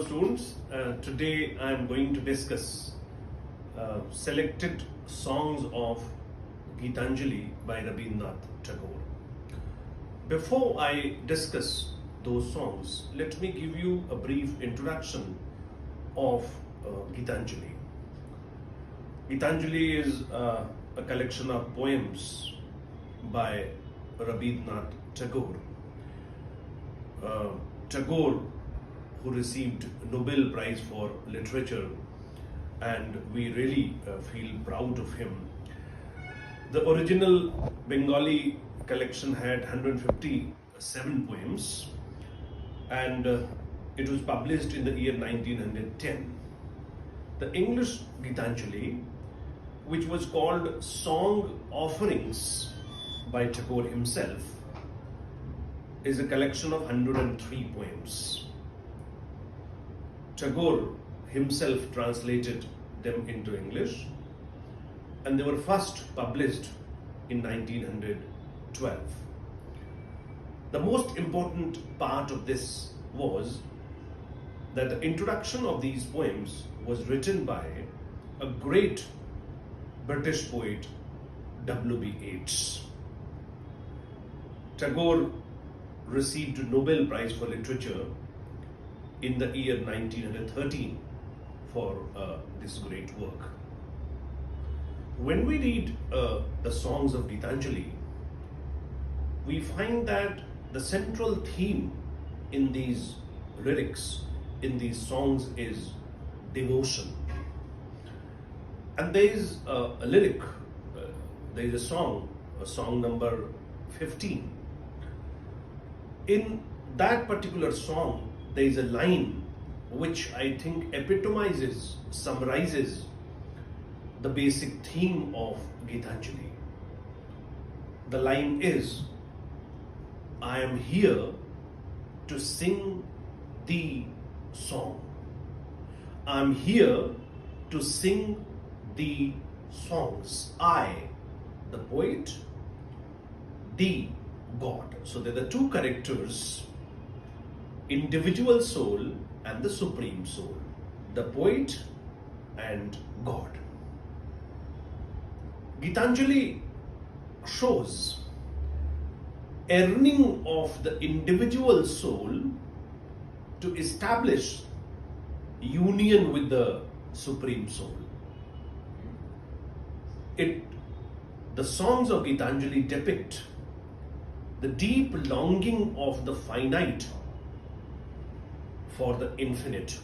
Students, today I am going to discuss selected songs of Geetanjali by Rabindranath Tagore. Before I discuss those songs, let me give you a brief introduction of Geetanjali. Geetanjali is a collection of poems by Rabindranath Tagore. Tagore, who received Nobel Prize for Literature, and we really feel proud of him. The original Bengali collection had 157 poems, and it was published in the year 1910. The English Geetanjali, which was called Song Offerings by Tagore himself, is a collection of 103 poems. Tagore himself translated them into English, and they were first published in 1912. The most important part of this was that the introduction of these poems was written by a great British poet, W.B. Yeats. Tagore received a Nobel Prize for Literature in the year 1913 for this great work. When we read the songs of Geetanjali, we find that the central theme in these lyrics, in these songs, is devotion. And there is a lyric, there is a song number 15. In that particular song, there is a line which I think epitomizes, summarizes the basic theme of Geetanjali. The line is, I am here to sing the song. I am here to sing the songs. I, the poet, the God. So there are the two characters, individual soul and the supreme soul, the poet and God. Geetanjali shows yearning of the individual soul to establish union with the supreme soul. The songs of Geetanjali depict the deep longing of the finite for the infinite.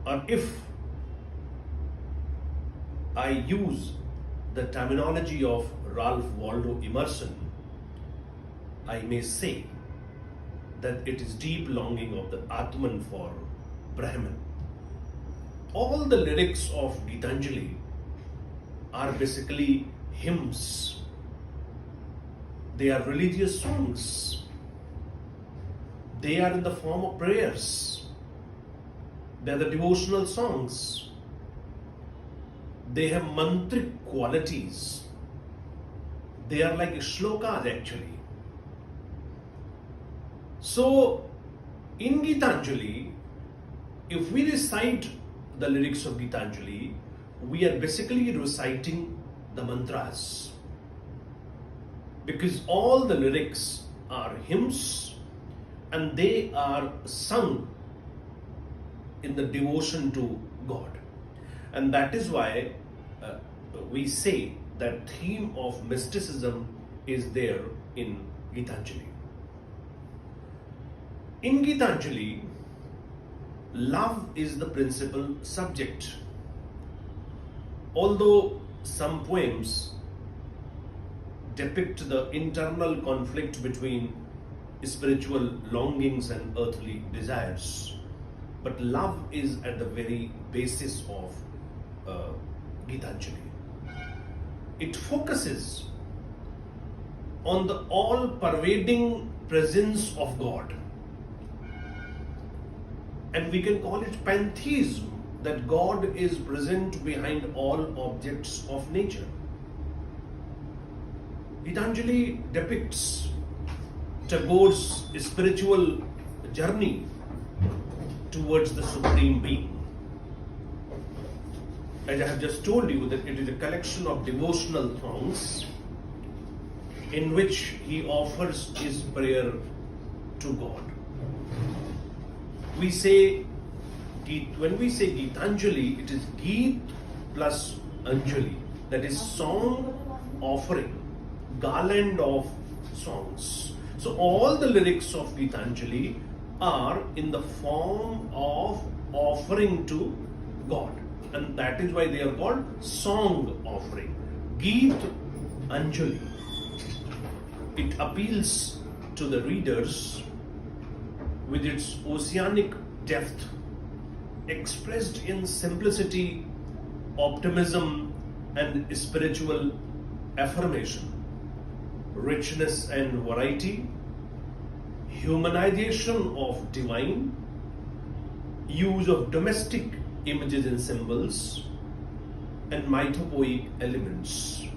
Or if I use the terminology of Ralph Waldo Emerson, I may say that it is deep longing of the Atman for Brahman. All the lyrics of Geetanjali are basically hymns. They are religious songs. They are in the form of prayers. They are the devotional songs. They have mantric qualities. They are like shlokas actually. So, in Geetanjali, if we recite the lyrics of Geetanjali, we are basically reciting the mantras. Because all the lyrics are hymns and they are sung in the devotion to God. And that is why we say that theme of mysticism is there in Geetanjali. In Geetanjali, love is the principal subject. Although some poems depict the internal conflict between spiritual longings and earthly desires, but love is at the very basis of Geetanjali. It focuses on the all-pervading presence of God, and we can call it pantheism, that God is present behind all objects of nature. Geetanjali depicts Tagore's spiritual journey towards the Supreme Being. As I have just told you, that it is a collection of devotional songs in which he offers his prayer to God. We say, when we say Geetanjali, it is Geet plus Anjali, that is song offering, garland of songs. So all the lyrics of Geetanjali are in the form of offering to God, and that is why they are called song offering. Geet Anjali. It appeals to the readers with its oceanic depth, expressed in simplicity, optimism, and spiritual affirmation, richness and variety, humanization of divine, use of domestic images and symbols, and mythopoeic elements.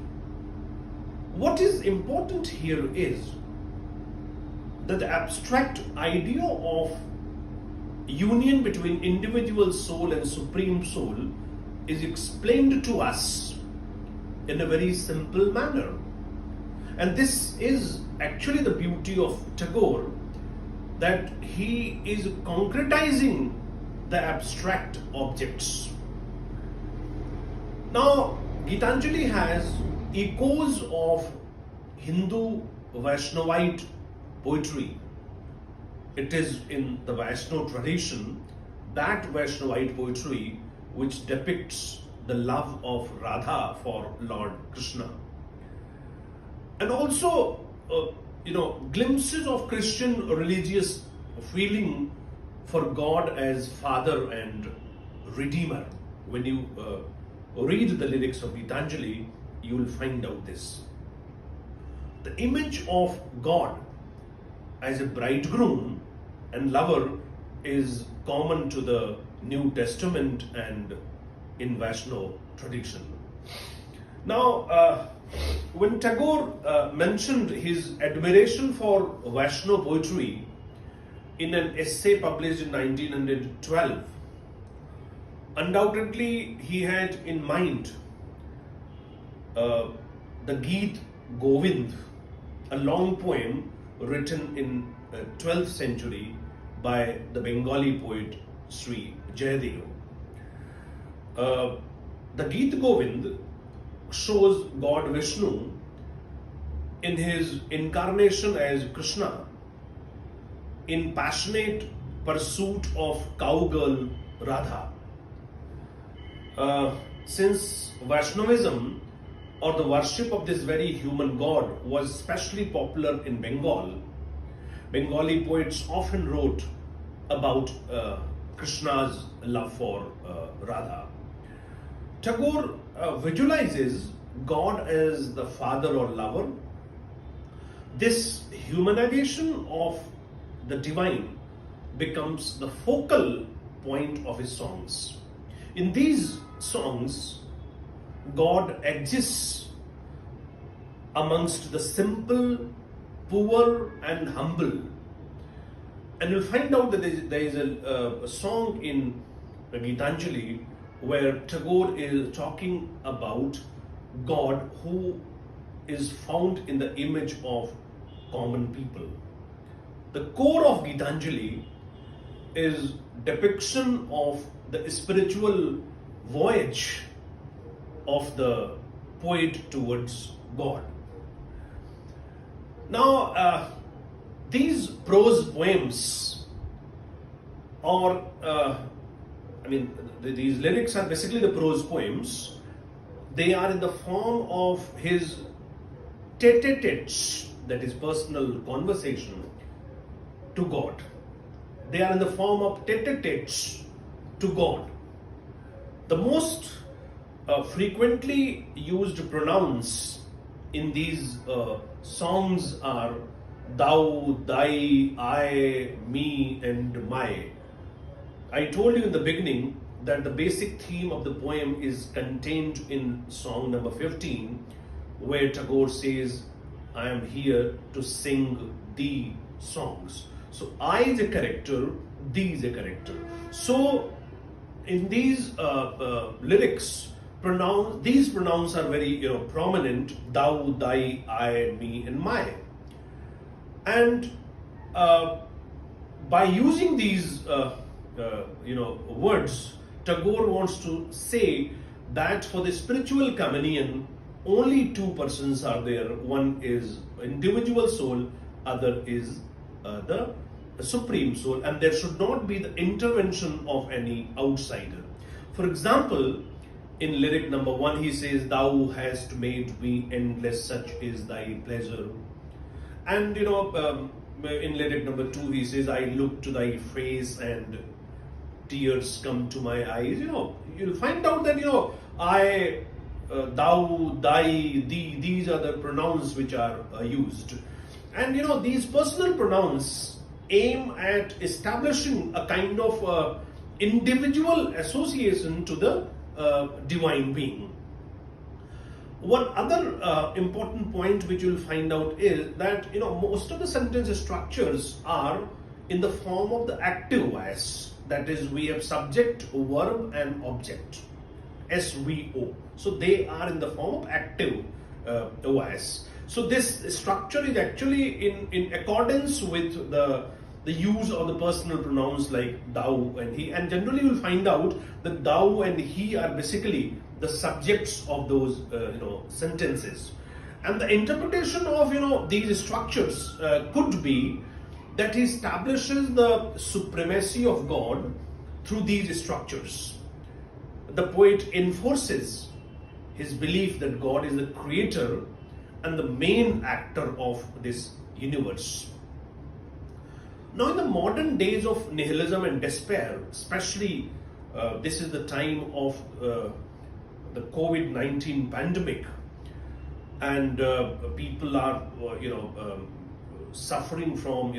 What is important here is that the abstract idea of union between individual soul and supreme soul is explained to us in a very simple manner. And this is actually the beauty of Tagore, that he is concretizing the abstract objects. Now, Geetanjali has echoes of Hindu Vaishnavite poetry. It is in the Vaishnava tradition, that Vaishnavite poetry which depicts the love of Radha for Lord Krishna. And also, glimpses of Christian religious feeling for God as Father and Redeemer. When you read the lyrics of Geetanjali, you will find out this. The image of God as a bridegroom and lover is common to the New Testament and in Vaishnava tradition. Now, when Tagore mentioned his admiration for Vaishnava poetry in an essay published in 1912, undoubtedly he had in mind the Geet Govind, a long poem written in 12th century by the Bengali poet Sri Jayadeva. The Geet Govind shows God Vishnu in his incarnation as Krishna in passionate pursuit of cowgirl Radha. Since Vaishnavism or the worship of this very human god was especially popular in Bengal, Bengali poets often wrote about Krishna's love for Radha. Tagore visualizes God as the father or lover. This humanization of the divine becomes the focal point of his songs. In these songs, God exists amongst the simple, poor, and humble. And you'll find out that there is a song in Geetanjali where Tagore is talking about God who is found in the image of common people. The core of Geetanjali is depiction of the spiritual voyage of the poet towards God. Now, these prose poems these lyrics are basically the prose poems. They are in the form of his tete-a-tetes, that is personal conversation to God. They are in the form of tete-a-tetes to God. The most frequently used pronouns in these songs are thou, thy, I, me, and my. I told you in the beginning that the basic theme of the poem is contained in song number 15, where Tagore says, I am here to sing thee songs. So I, the character, D is a character. So in these lyrics, these pronouns are very prominent: thou, thy, I, me, and my. And by using these words, Tagore wants to say that for the spiritual communion, only two persons are there. One is individual soul, other is the supreme soul, and there should not be the intervention of any outsider. For example, in lyric number 1, he says, "Thou hast made me endless, such is thy pleasure." And in lyric number 2, he says, "I look to thy face and tears come to my eyes." You'll find out that I, thou, thy, thee, these are the pronouns which are used. And these personal pronouns aim at establishing a kind of individual association to the divine being. One other important point which you'll find out is that most of the sentence structures are in the form of the active voice. That is, we have subject, verb, and object. SVO. So they are in the form of active voice. So this structure is actually in accordance with the use of the personal pronouns like thou and he. And generally you'll find out that thou and he are basically the subjects of those sentences. And the interpretation of these structures could be that he establishes the supremacy of God through these structures. The poet enforces his belief that God is the creator and the main actor of this universe. Now, in the modern days of nihilism and despair, especially this is the time of the COVID-19 pandemic, and people are suffering from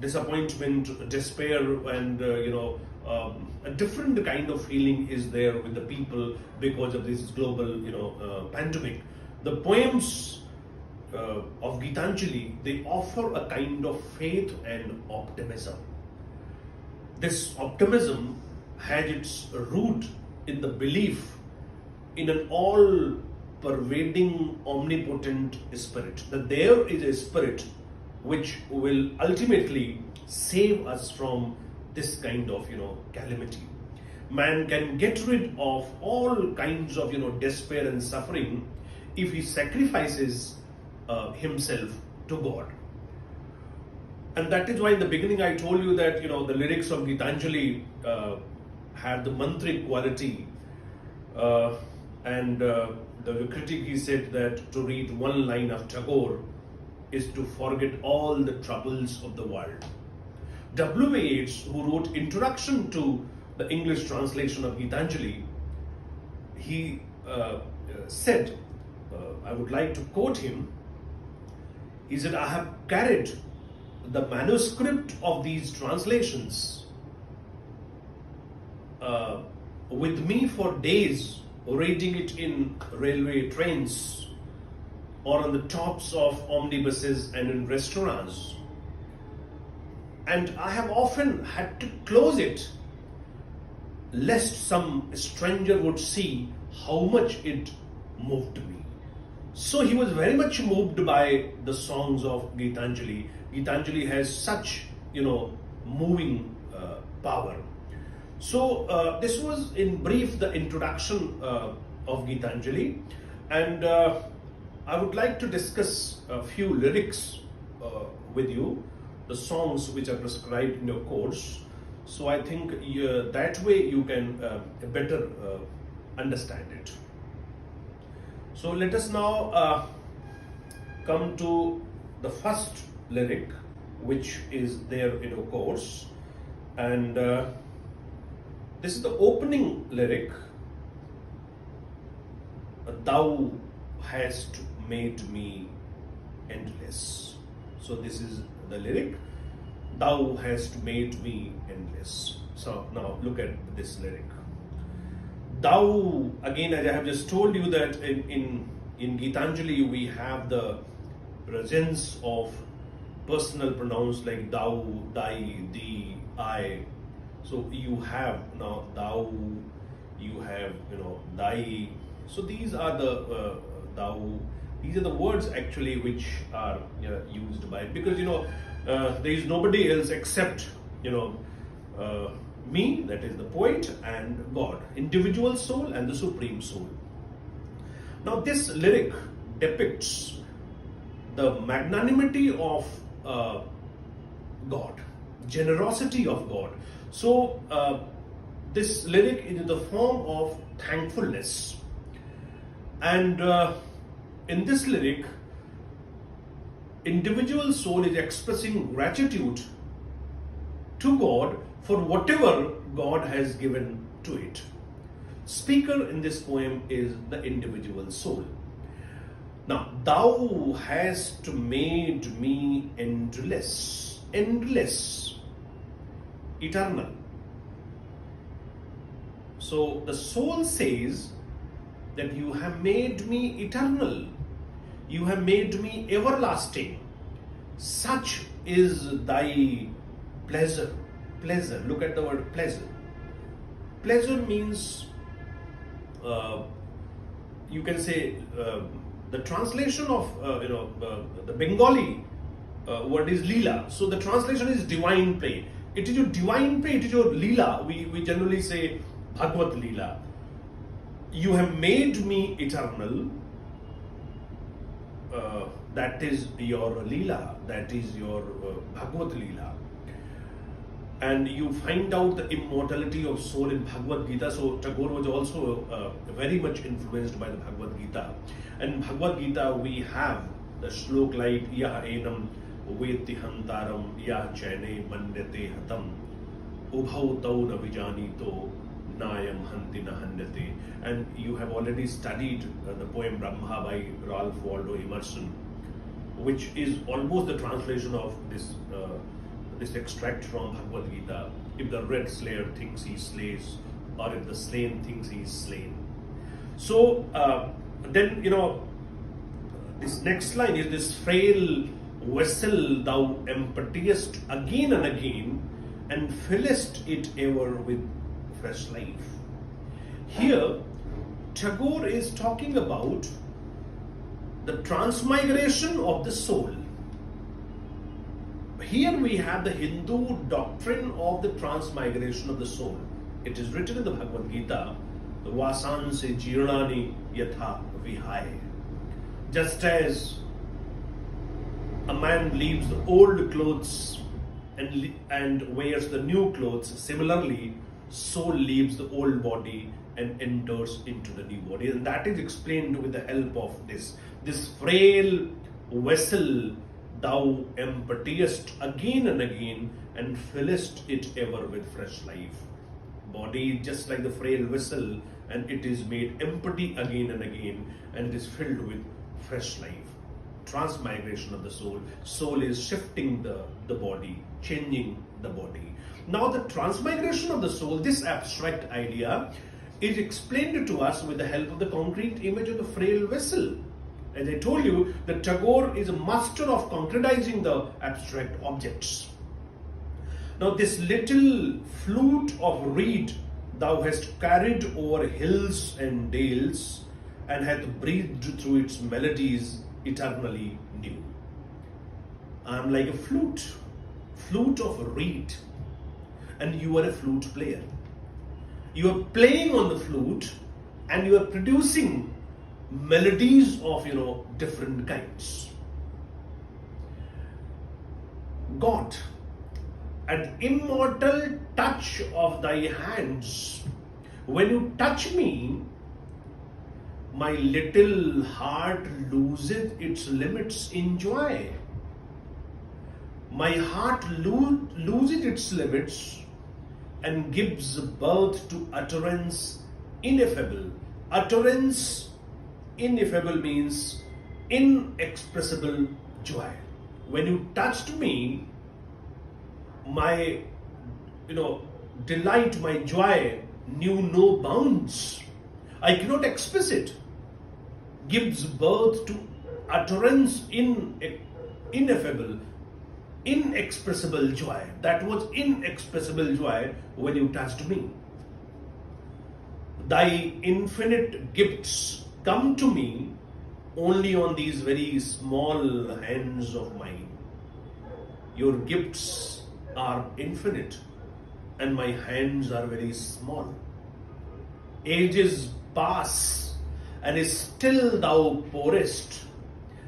disappointment, despair, and a different kind of feeling is there with the people because of this global pandemic. The poems of Geetanjali, they offer a kind of faith and optimism. This optimism had its root in the belief in an all-pervading, omnipotent spirit, that there is a spirit which will ultimately save us from this kind of calamity. Man can get rid of all kinds of despair and suffering if he sacrifices himself to God. And that is why in the beginning I told you that the lyrics of Geetanjali had the mantric quality, and the critic, he said that to read one line of Tagore is to forget all the troubles of the world. W. Yeats, who wrote introduction to the English translation of Geetanjali, he said, I would like to quote him, he said, "I have carried the manuscript of these translations with me for days, reading it in railway trains or on the tops of omnibuses and in restaurants. And I have often had to close it lest some stranger would see how much it moved me." So he was very much moved by the songs of Geetanjali. Geetanjali has such, moving power. So this was in brief the introduction of Geetanjali, and I would like to discuss a few lyrics with you, the songs which are prescribed in your course. So I think that way you can better understand it. So let us now come to the first lyric which is there in your course, and this is the opening lyric. "Thou hast made me endless." So this is the lyric. "Thou hast made me endless." So now look at this lyric. Thou, again, as I have just told you that in Geetanjali we have the presence of personal pronouns like thou, thy, thee, I. So you have now thou, you have thy. So these are the thou. These are the words actually which are used by, because there is nobody else except me, that is the poet, and God, individual soul and the supreme soul. Now this lyric depicts the magnanimity of God, generosity of God. So this lyric is in the form of thankfulness, and in this lyric, individual soul is expressing gratitude to God for whatever God has given to it. Speaker in this poem is the individual soul. Now, thou hast made me endless, eternal. So the soul says that you have made me eternal, you have made me everlasting. Such is thy pleasure. Pleasure, look at the word pleasure. Pleasure means, you can say, the translation of the Bengali word is Leela. So the translation is divine play. It is your divine play, it is your Leela. We generally say Bhagavad Leela. You have made me eternal. That is your Leela. That is your Bhagavad Leela. And you find out the immortality of soul in Bhagavad Gita. So Tagore was also very much influenced by the Bhagavad Gita. And in Bhagavad Gita we have the shlok like Yah enam veti hantaram yah chaine manyate hatam ubhau tau na vijanito nayam hanti na hanyate. And you have already studied the poem Brahma by Ralph Waldo Emerson, which is almost the translation of this extract from Bhagavad Gita. If the red slayer thinks he slays, or if the slain thinks he is slain. So then this next line is, this frail vessel thou emptiest again and again, and fillest it ever with fresh life. Here Tagore is talking about the transmigration of the soul. Here we have the Hindu doctrine of the transmigration of the soul. It is written in the Bhagavad Gita, Vasanse jirnani yatha vihaya. Just as a man leaves the old clothes and wears the new clothes, similarly, soul leaves the old body and enters into the new body. And that is explained with the help of this frail vessel thou emptiest again and again, and fillest it ever with fresh life. Body just like the frail vessel, and it is made empty again and again, and it is filled with fresh life. Transmigration of the soul. Soul is shifting the body, changing the body. Now the transmigration of the soul, this abstract idea, is explained to us with the help of the concrete image of the frail vessel. As I told you, the Tagore is a master of concretizing the abstract objects. Now this little flute of reed thou hast carried over hills and dales, and hath breathed through its melodies eternally new. I am like a flute of reed, and you are a flute player. You are playing on the flute, and you are producing melodies of different kinds. God, an immortal touch of thy hands, when you touch me, my little heart loses its limits in joy. My heart loses its limits and gives birth to utterance ineffable. Utterance ineffable means inexpressible joy. When you touched me, my delight, my joy knew no bounds. I cannot express it. Gives birth to utterance ineffable. inexpressible joy. That was inexpressible joy when you touched me. Thy infinite gifts come to me only on these very small hands of mine. Your gifts are infinite and my hands are very small. Ages pass and still thou pourest,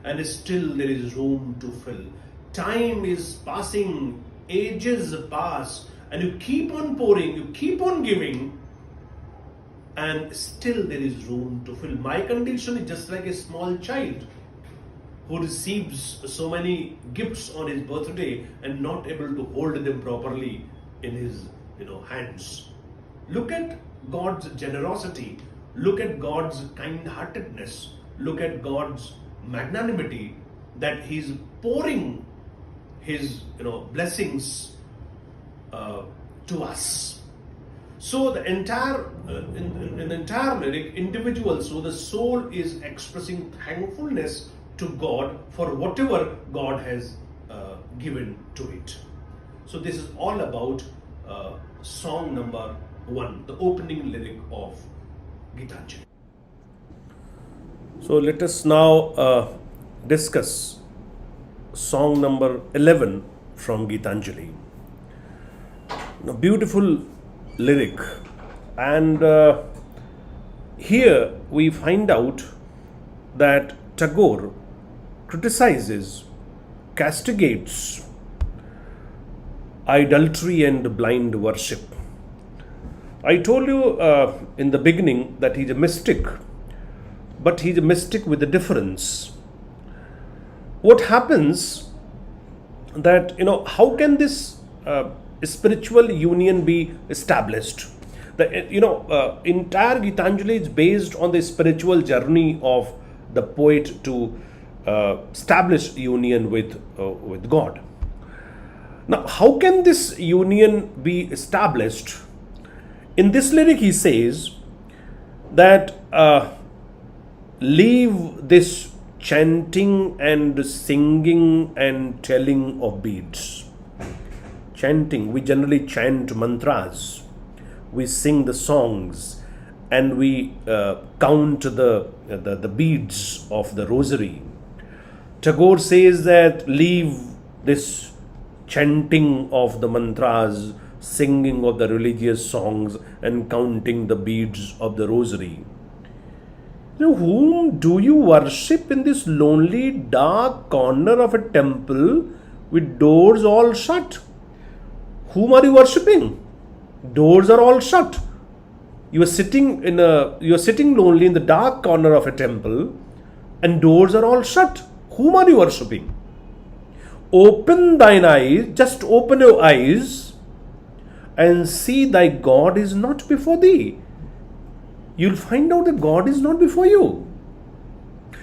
and still there is room to fill. Time is passing, ages pass, and you keep on pouring, you keep on giving, and still there is room to fill. My condition is just like a small child who receives so many gifts on his birthday and not able to hold them properly in his hands. Look at God's generosity. Look at God's kind-heartedness. Look at God's magnanimity, that He's pouring His blessings to us. So the entire in the entire lyric, individual, so the soul is expressing thankfulness to God for whatever God has given to it. So this is all about song number 1, the opening lyric of Geetanjali. So let us now discuss song number 11 from Geetanjali. A beautiful lyric, and here we find out that Tagore criticizes, castigates idolatry and blind worship. I told you in the beginning that he's a mystic, but he's a mystic with a difference. What happens that, how can this spiritual union be established? The entire Geetanjali is based on the spiritual journey of the poet to establish union with God. Now, how can this union be established? In this lyric, he says that leave this chanting and singing and telling of beads. Chanting, we generally chant mantras, we sing the songs, and we count the beads of the rosary. Tagore says that leave this chanting of the mantras, singing of the religious songs, and counting the beads of the rosary. Whom do you worship in this lonely, dark corner of a temple with doors all shut? Whom are you worshipping? Doors are all shut. You are sitting lonely in the dark corner of a temple, and doors are all shut. Whom are you worshipping? Open thine eyes, just open your eyes, and see thy God is not before thee. You'll find out that God is not before you.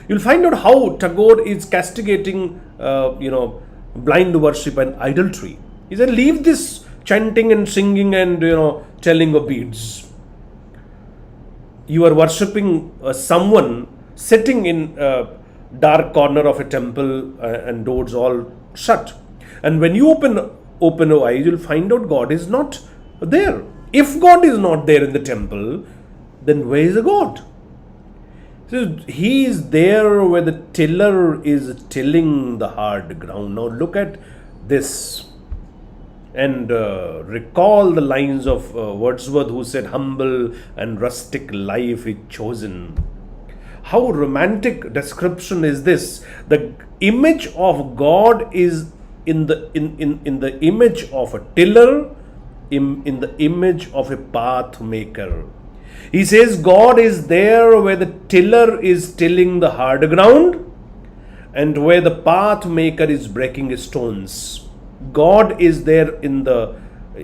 You'll find out how Tagore is castigating, blind worship and idolatry. He said, leave this chanting and singing and, telling of beads. You are worshipping someone sitting in a dark corner of a temple and doors all shut. And when you open your eyes, you'll find out God is not there. If God is not there in the temple, then where is the God? So He is there where the tiller is tilling the hard ground. Now look at this and recall the lines of Wordsworth, who said, humble and rustic life is chosen. How romantic description is this? The image of God is in the image of a tiller, in the image of a path maker. He says God is there where the tiller is tilling the hard ground and where the path maker is breaking stones. God is there in the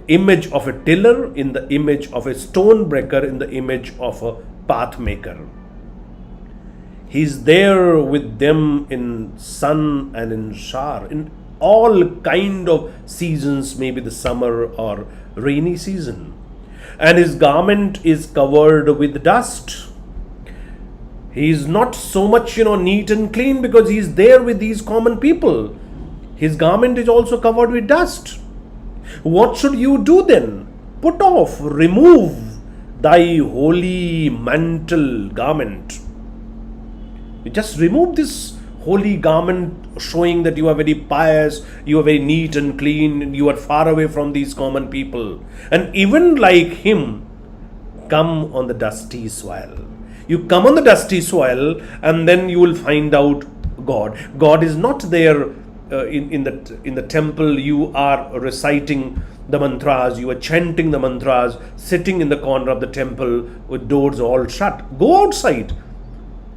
image of a tiller, in the image of a stone breaker, in the image of a path maker. He's there with them in sun and in shower, in all kind of seasons, maybe the summer or rainy season. And his garment is covered with dust. He is not so much, neat and clean because he is there with these common people. His garment is also covered with dust. What should you do then? Put off, remove thy holy mantle garment. You just remove this holy garment, showing that you are very pious, you are very neat and clean, you are far away from these common people. And even like him, come on the dusty soil. You come on the dusty soil, and then you will find out God. God is not there in the temple. You are reciting the mantras, you are chanting the mantras, sitting in the corner of the temple with doors all shut. Go outside.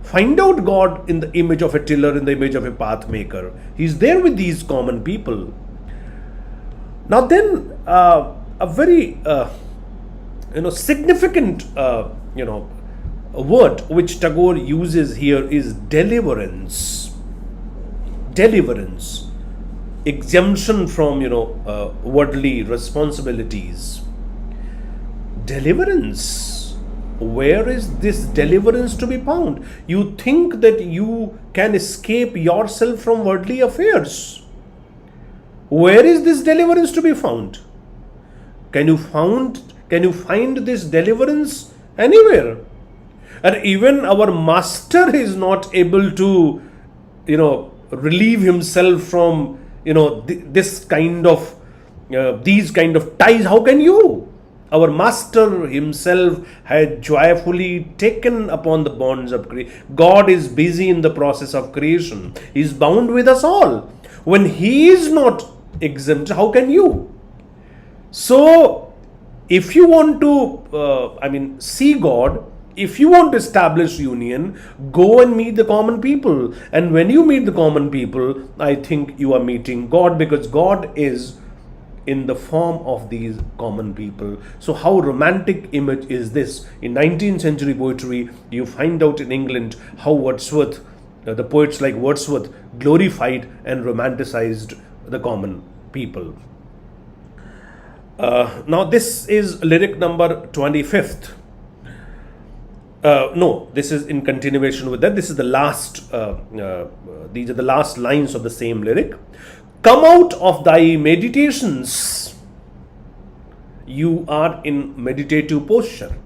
Find out God in the image of a tiller, in the image of a path maker. He's there with these common people. Now then, a very significant word which Tagore uses here is deliverance. Deliverance, exemption from worldly responsibilities. Deliverance. Where is this deliverance to be found? You think that you can escape yourself from worldly affairs. Where is this deliverance to be found? Can you find this deliverance anywhere? And even our master is not able to relieve himself from these kind of ties. How can you? Our master himself had joyfully taken upon the bonds of creation. God is busy in the process of creation. He is bound with us all. When he is not exempt, how can you? So if you want to see God, if you want to establish union, go and meet the common people. And when you meet the common people, I think you are meeting God, because God is in the form of these common people. So how romantic image is this? In 19th century poetry, you find out in England how Wordsworth, the poets like Wordsworth, glorified and romanticized the common people. Now this is lyric number 25th. No, this is in continuation with that. This is the last, these are the last lines of the same lyric. Come out of thy meditations. You are in meditative posture.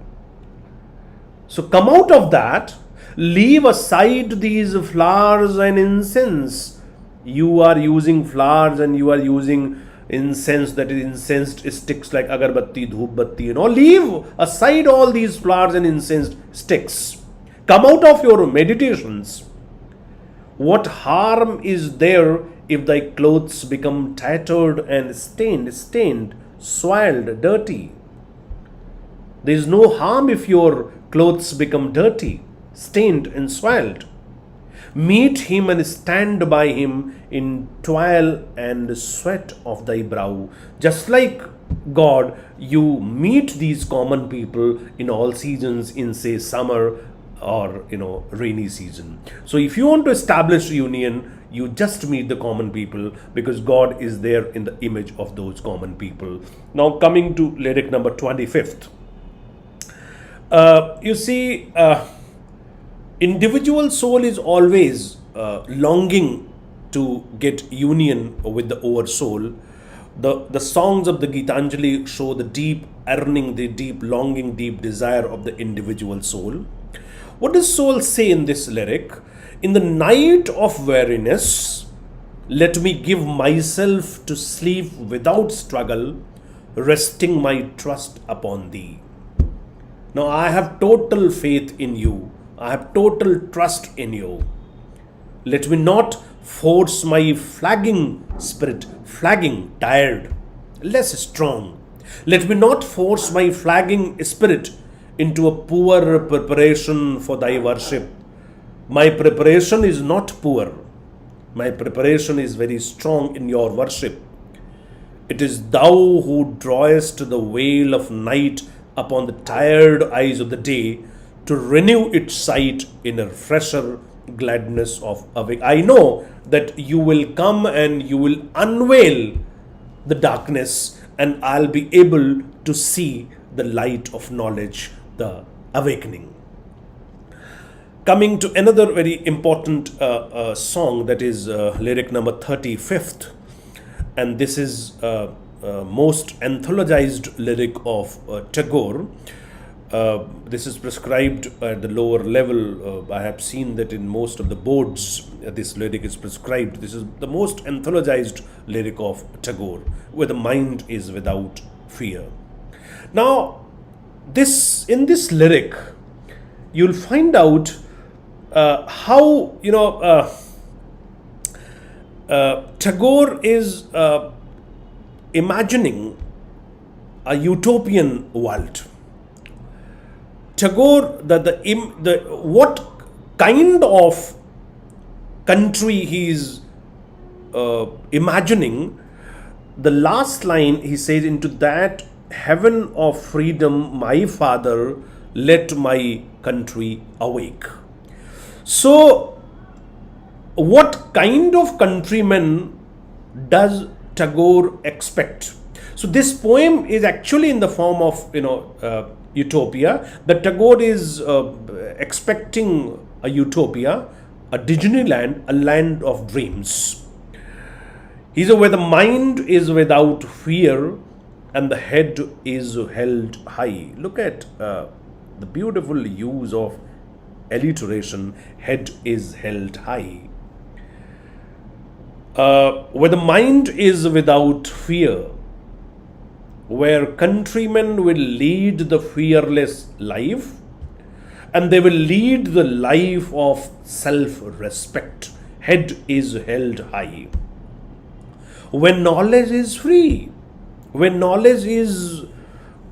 So come out of that. Leave aside these flowers and incense. You are using flowers and you are using incense, that is incensed sticks like agarbatti, dhoopbatti, Leave aside all these flowers and incensed sticks. Come out of your meditations. What harm is there if thy clothes become tattered and stained, soiled, dirty? There is no harm if your clothes become dirty, stained and soiled. Meet him and stand by him in toil and sweat of thy brow. Just like God, you meet these common people in all seasons, in say summer or rainy season. So if you want to establish union, you just meet the common people, because God is there in the image of those common people. Now coming to lyric number 25th. You see, individual soul is always longing to get union with the oversoul. The songs of the Geetanjali show the deep yearning, the deep longing, deep desire of the individual soul. What does soul say in this lyric? In the night of weariness, let me give myself to sleep without struggle, resting my trust upon thee. Now I have total faith in you. I have total trust in you. Let me not force my flagging spirit, tired, less strong. Let me not force my flagging spirit into a poor preparation for thy worship. My preparation is not poor. My preparation is very strong in your worship. It is thou who drawest the veil of night upon the tired eyes of the day to renew its sight in a fresher gladness of awake. I know that you will come and you will unveil the darkness, and I'll be able to see the light of knowledge, the awakening. Coming to another very important song, that is lyric number 35th. and this is most anthologized lyric of Tagore. This is prescribed at the lower level. I have seen that in most of the boards, this lyric is prescribed. This is the most anthologized lyric of Tagore, where the mind is without fear. Now, in this lyric, you'll find out how Tagore is imagining a utopian world. Tagore, what kind of country he is imagining, the last line he says, "Into that heaven of freedom, my father, let my country awake." So, what kind of countrymen does Tagore expect? So, this poem is actually in the form of utopia. That Tagore is expecting a utopia, a Disneyland, a land of dreams. He said, where the mind is without fear and the head is held high. Look at the beautiful use of alliteration. Head is held high. Where the mind is without fear, where countrymen will lead the fearless life, and they will lead the life of self-respect. Head is held high. When knowledge is free, when knowledge is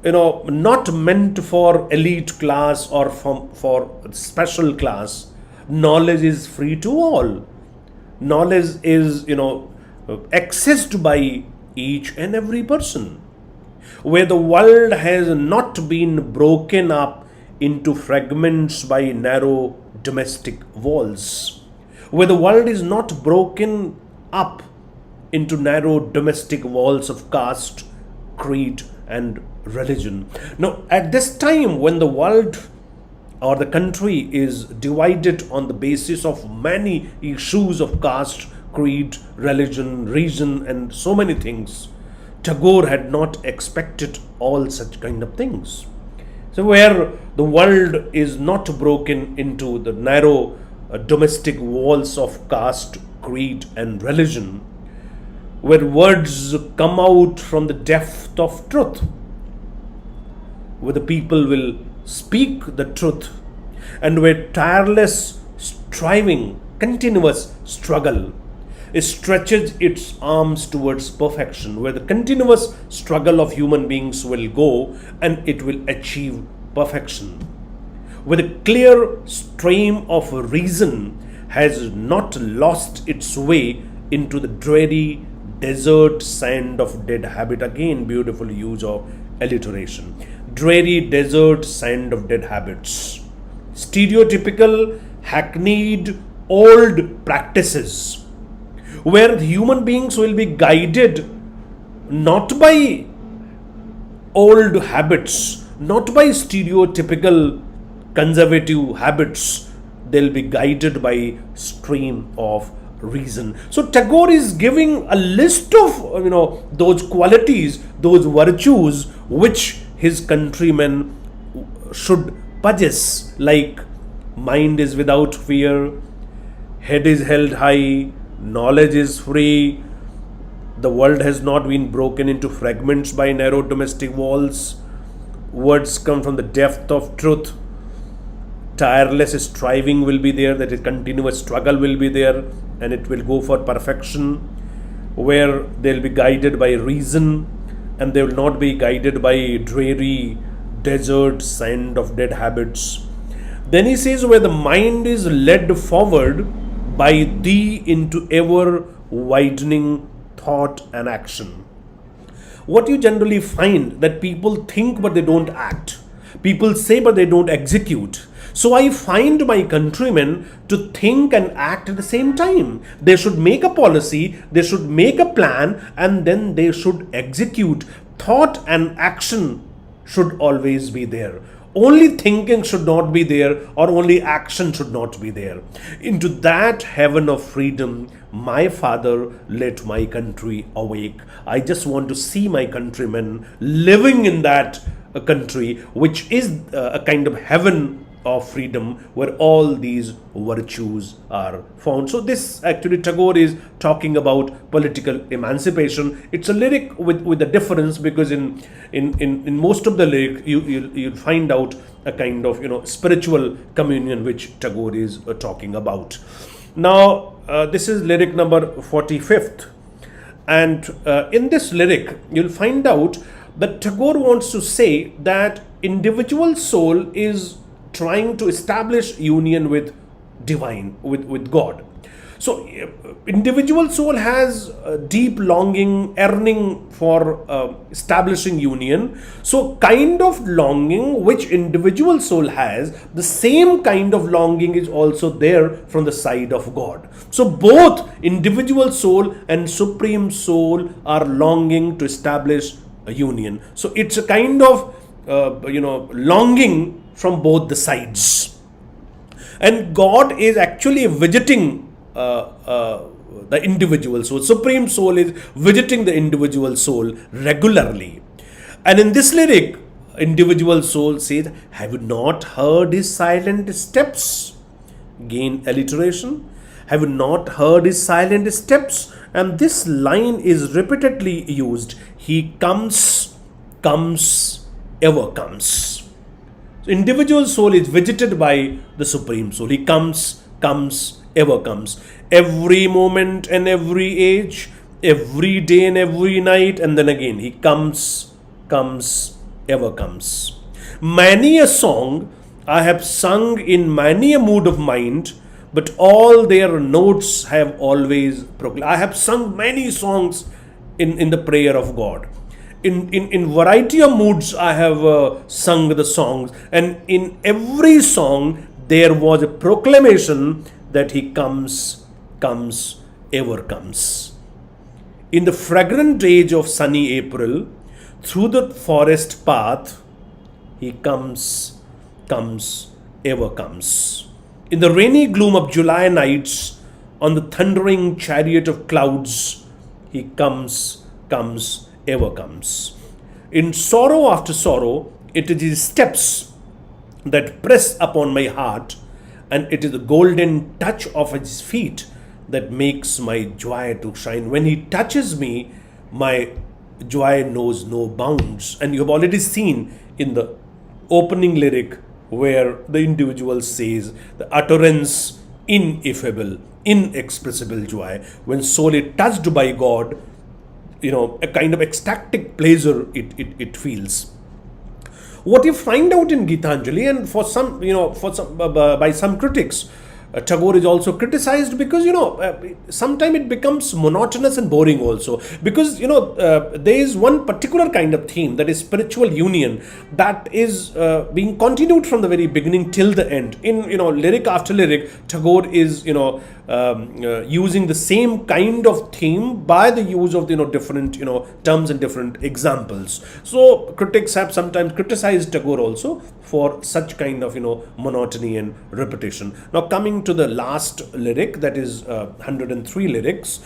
not meant for elite class or for special class, knowledge is free to all. Knowledge is accessed by each and every person. Where the world has not been broken up into fragments by narrow domestic walls. Where the world is not broken up into narrow domestic walls of caste, creed, and religion. Now, at this time when the world or the country is divided on the basis of many issues of caste, creed, religion, region, and so many things, Tagore had not expected all such kind of things. So where the world is not broken into the narrow domestic walls of caste, creed, and religion, where words come out from the depth of truth, where the people will speak the truth, and where tireless striving, continuous struggle, it stretches its arms towards perfection, where the continuous struggle of human beings will go and it will achieve perfection. Where the clear stream of reason has not lost its way into the dreary desert sand of dead habit. Again, beautiful use of alliteration. Dreary desert sand of dead habits. Stereotypical, hackneyed, old practices, where human beings will be guided not by old habits, not by stereotypical conservative habits, they'll be guided by stream of reason. So Tagore is giving a list of those qualities, those virtues which his countrymen should possess, like mind is without fear, head is held high, knowledge is free, the world has not been broken into fragments by narrow domestic walls, words come from the depth of truth, tireless striving will be there, that is continuous struggle will be there, and it will go for perfection, where they'll be guided by reason and they will not be guided by dreary desert sand of dead habits. Then he says, where the mind is led forward by thee into ever widening thought and action. What you generally find that people think but they don't act. People say but they don't execute. So I find my countrymen to think and act at the same time. They should make a policy, they should make a plan, and then they should execute. Thought and action should always be there. only thinking should not be there, or only action should not be there. Into that heaven of freedom, my father, let my country awake. I just want to see my countrymen living in that country, which is a kind of heaven of freedom where all these virtues are found. So this actually Tagore is talking about political emancipation. It's a lyric with a difference, because in most of the lyric you'll find out a kind of spiritual communion which Tagore is talking about. Now this is lyric number 45th, and in this lyric you'll find out that Tagore wants to say that individual soul is trying to establish union with divine, with God. So individual soul has a deep longing, yearning for establishing union. So kind of longing which individual soul has, the same kind of longing is also there from the side of God. So both individual soul and supreme soul are longing to establish a union. So it's a kind of longing from both the sides, and God is actually visiting the individual soul. Supreme soul is visiting the individual soul regularly. And in this lyric, individual soul says, have you not heard his silent steps? Gain alliteration. Have you not heard his silent steps? And this line is repeatedly used. He comes, ever comes. So individual soul is visited by the supreme soul. He comes, ever comes. Every moment and every age, every day and every night, and then again he comes, ever comes. Many a song I have sung in many a mood of mind, but all their notes have always proclaimed. I have sung many songs in the prayer of God. In variety of moods I have sung the songs, and in every song there was a proclamation that he comes, ever comes. In the fragrant age of sunny April, through the forest path, he comes, ever comes. In the rainy gloom of July nights, on the thundering chariot of clouds, he comes, ever comes. In sorrow after sorrow, it is his steps that press upon my heart, and it is the golden touch of his feet that makes my joy to shine. When he touches me, my joy knows no bounds. And you have already seen in the opening lyric where the individual says the utterance ineffable, inexpressible joy. When soul is touched by God, a kind of ecstatic pleasure it feels. What you find out in Geetanjali, and by some critics, Tagore is also criticized because sometimes it becomes monotonous and boring also, because there is one particular kind of theme, that is spiritual union, that is being continued from the very beginning till the end. In lyric after lyric, Tagore is using the same kind of theme by the use of different terms and different examples. So critics have sometimes criticized Tagore also for such kind of monotony and repetition. Now coming to the last lyric, that is 103 lyrics.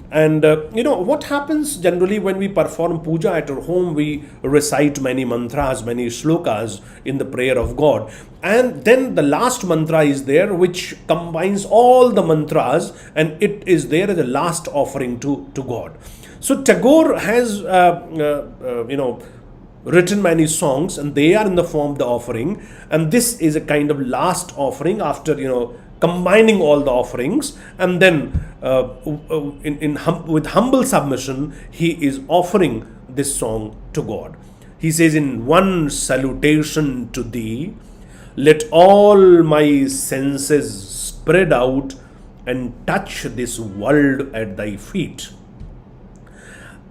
And what happens generally when we perform puja at our home, we recite many mantras, many shlokas in the prayer of God, and then the last mantra is there which combines all the mantras, and it is there as a last offering to God. So Tagore has written many songs, and they are in the form of the offering, and this is a kind of last offering after combining all the offerings, and then with humble submission he is offering this song to God. He says, in one salutation to thee, let all my senses spread out and touch this world at thy feet.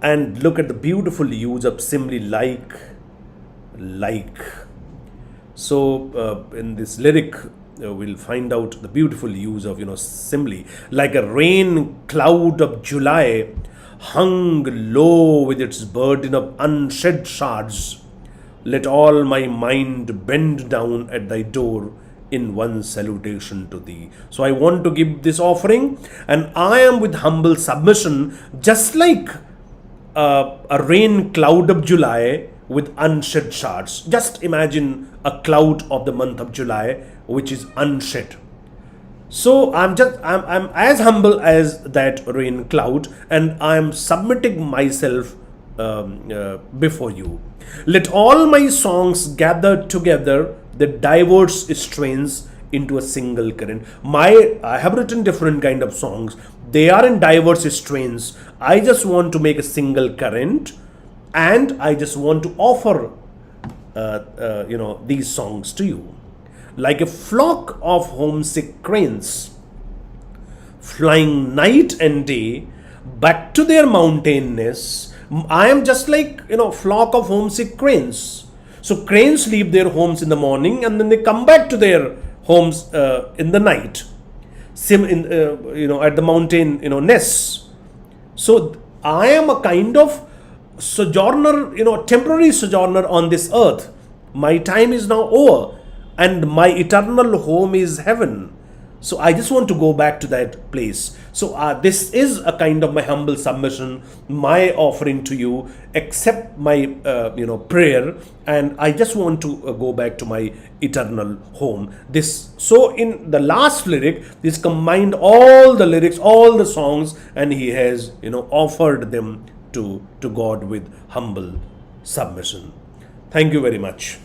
And look at the beautiful use of simile like. So in this lyric, we'll find out the beautiful use of simile. Like a rain cloud of July, hung low with its burden of unshed shards, Let all my mind bend down at thy door in one salutation to thee. So I want to give this offering, and I am with humble submission, just like a rain cloud of July with unshed shards. Just imagine a cloud of the month of July which is unshed. So I'm as humble as that rain cloud, and I'm submitting myself before you. Let all my songs gather together the diverse strains into a single current. I have written different kind of songs. They are in diverse strains. I just want to make a single current, and I just want to offer these songs to you. Like a flock of homesick cranes, flying night and day back to their mountain nests. I am just like, flock of homesick cranes. So cranes leave their homes in the morning, and then they come back to their homes in the night, at the mountain, nests. So I am a kind of sojourner, temporary sojourner on this earth. My time is now over, and my eternal home is heaven. So I just want to go back to that place. So this is a kind of my humble submission, my offering to you. Accept my prayer, and I just want to go back to my eternal home. So in the last lyric, this combined all the lyrics, all the songs, and he has offered them to God with humble submission. Thank you very much.